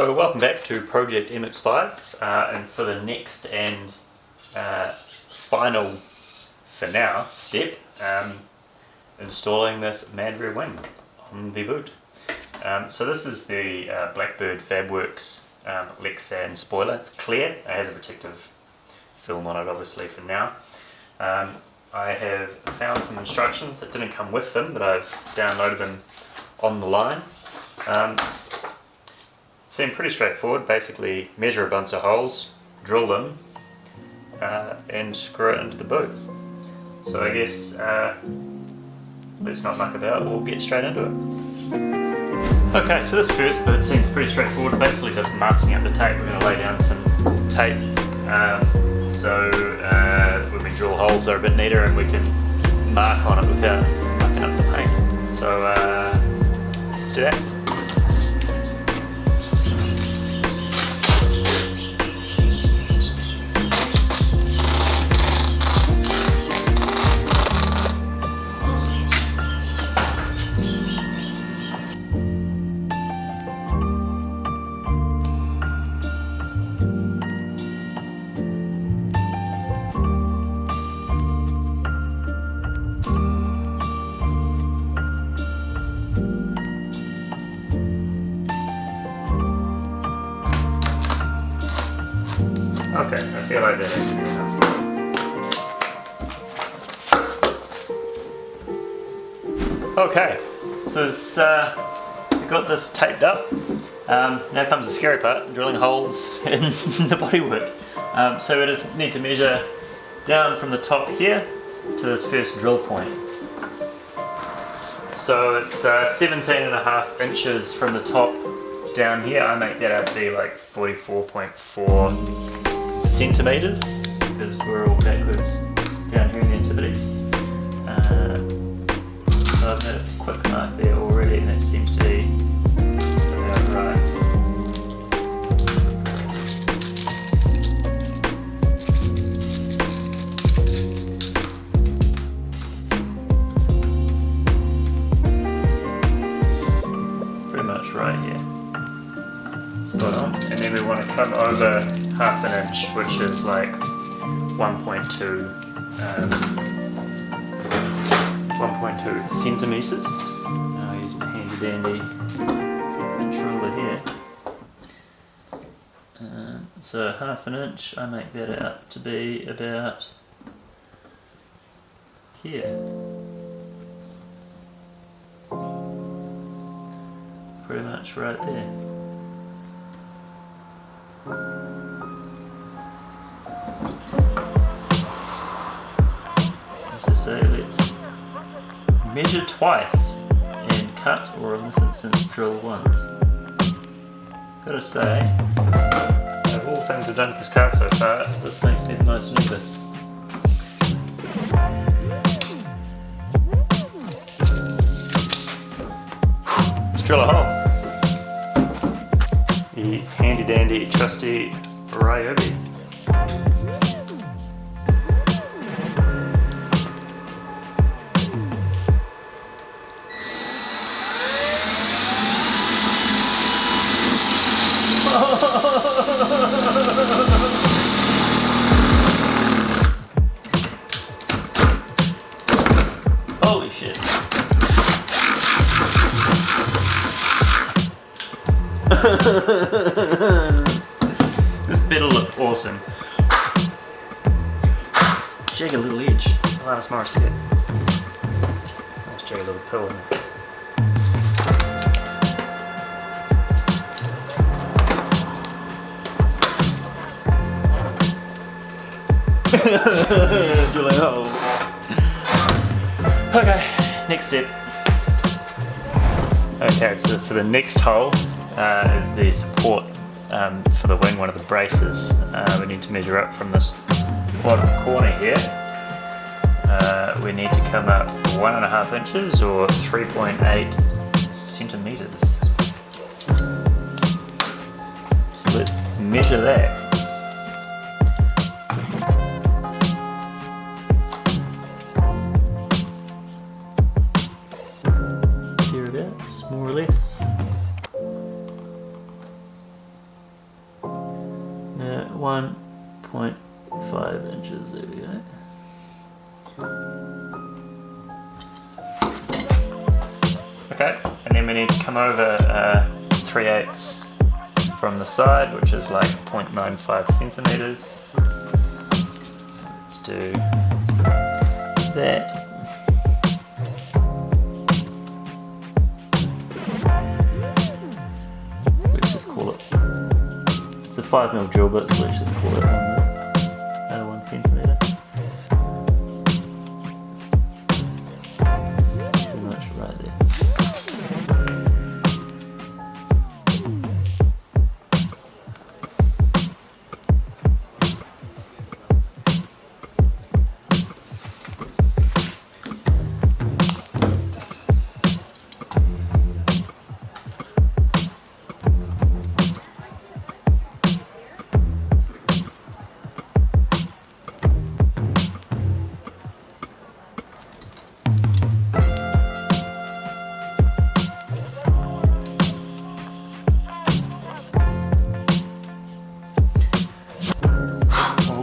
So welcome back to Project MX-5 and for the next and final, for now, step, installing this mad rear wing on the boot. So this is the Blackbird Fabworx lexan spoiler. It's clear, it has a protective film on it obviously for now. I have found some instructions that didn't come with them, but I've downloaded them on the line. Seem pretty straightforward. Basically measure a bunch of holes, drill them, and screw it into the boot. So I guess let's not muck about, we'll get straight into it. Okay, so this first bit seems pretty straightforward. Basically just masking up the tape. We're going to lay down some tape so when we drill holes are a bit neater and we can mark on it without mucking up the paint. So let's do that. Okay, I feel like that is enough. Okay, so it's, we've got this taped up. Now comes the scary part, drilling holes in the bodywork. So we just need to measure down from the top here to this first drill point. So it's 17.5 inches from the top down here. I make that out to be like 44.4 centimeters because we're all backwards down here in the antipodes. So I've made a quick mark there already and that seems to be about right. Pretty much right here. Spot on. And then we want to come over half an inch, which is like 1.2 centimeters. Now I'll use my handy dandy inch ruler here. So half an inch, I make that out to be about here. Pretty much right there. So let's measure twice and cut, or in this instance drill once. Gotta say, of all things I've done with this car so far, this makes me the most nervous. Let's drill a hole. The handy dandy trusty Ryobi. Holy shit. This bit'll look awesome. Jagged little edge. Alanis Morissette. Nice jagged little pill in it. Drilling holes. Okay, next step. Okay, so for the next hole is the support for the wing, one of the braces. We need to measure up from this bottom corner here. We need to come up 1.5 inches or 3.8 centimeters. So let's measure that. More or less. we need to come over 3/8 from the side, which is like 0.95 centimeters. So let's do that. Let's just call it, it's a 5mm drill bit, so let's just call it 1 centimeter. Pretty much right there.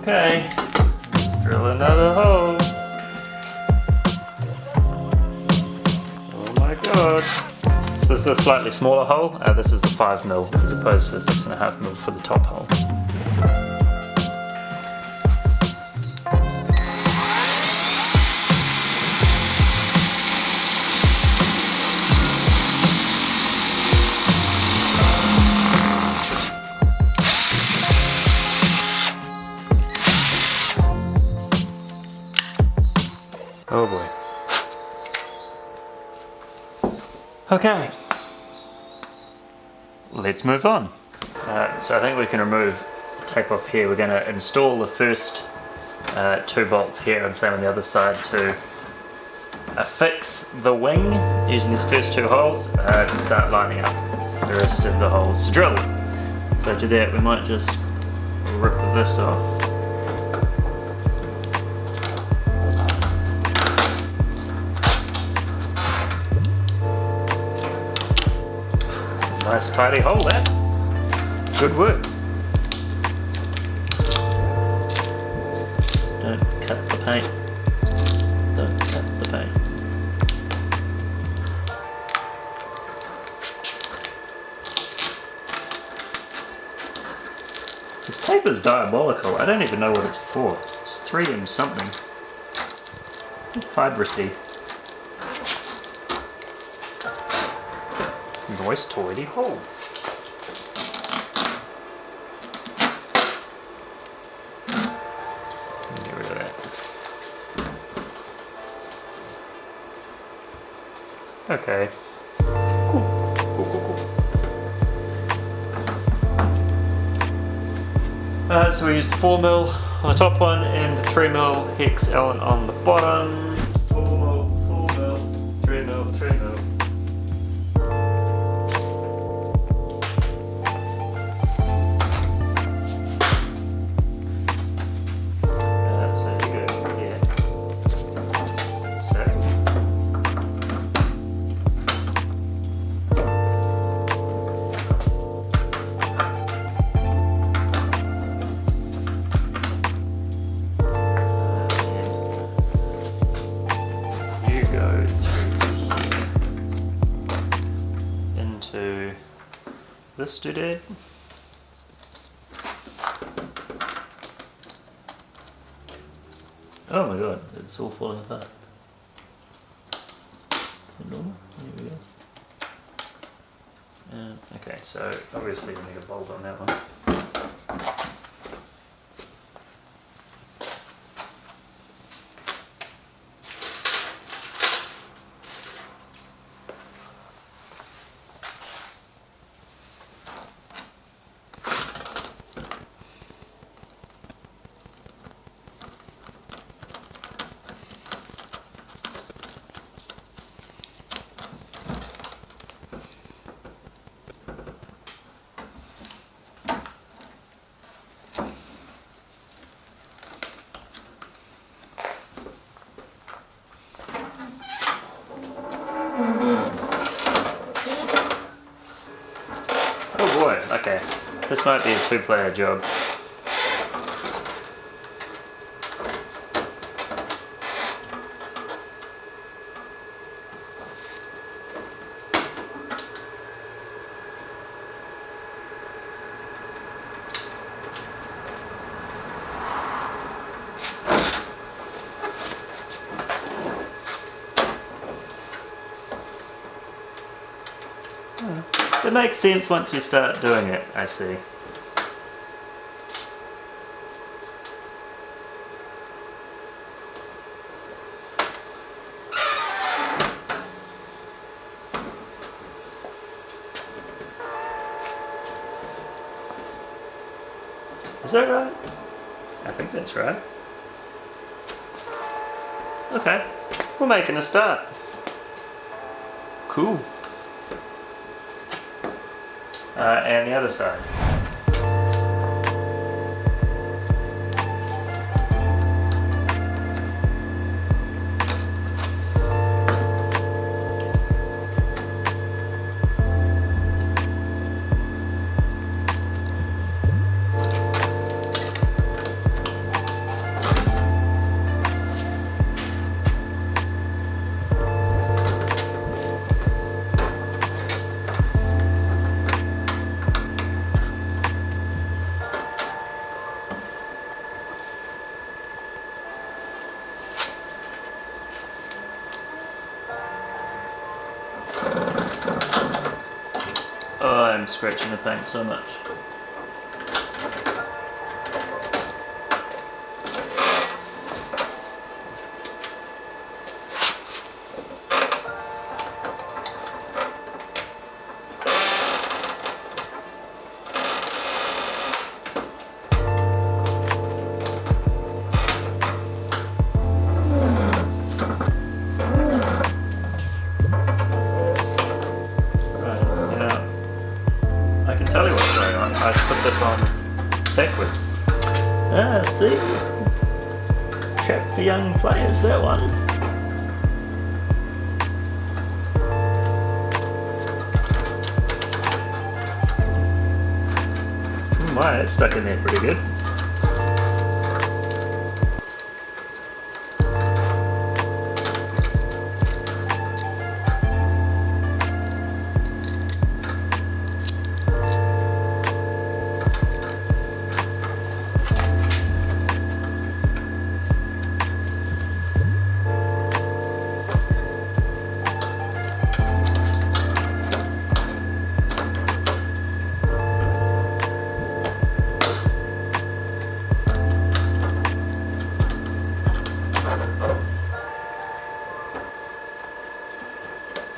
Okay, let's drill another hole. Oh my god. So this is a slightly smaller hole. This is the 5mm as opposed to the 6.5mm for the top hole. Oh boy. Okay. Let's move on. So I think we can remove the tape off here. We're going to install the first 2 bolts here and same on the other side to affix the wing using these first 2 holes to start lining up the rest of the holes to drill. So to do that we might just rip this off. Nice tidy hole there. Good work. Don't cut the paint. Don't cut the paint. This tape is diabolical. I don't even know what it's for. It's 3M something. It's a Fabworx. Nice tidy hole. Get rid of that. Okay. Cool. So we used the 4mm on the top one and the 3mm hex Allen on the bottom. 4mm, 3mm, 3mm. This doodad. Oh my god, it's all falling apart. Is it normal? There we go. Okay, so obviously we need a bolt on that one. Oh boy, okay. This might be a 2-player job. It makes sense once you start doing it, I see. Is that right? I think that's right. Okay, we're making a start. Cool. And the other side. Oh, I'm scratching the paint so much. Tell you what's going on. I put this on backwards. Ah, see? Trap for young players, that one. My, that's stuck in there pretty good.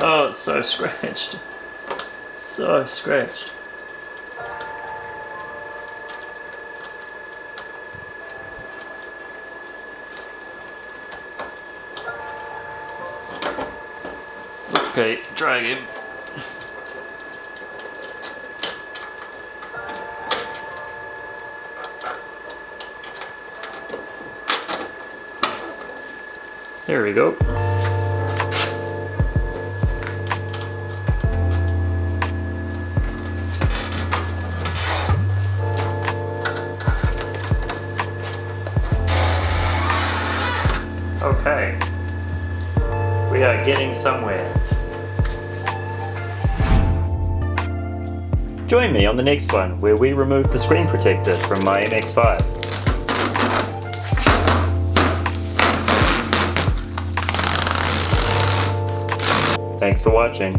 Oh, it's so scratched. It's so scratched. Okay, try again. There we go. Okay, we are getting somewhere. Join me on the next one where we remove the screen protector from my MX-5. Thanks for watching.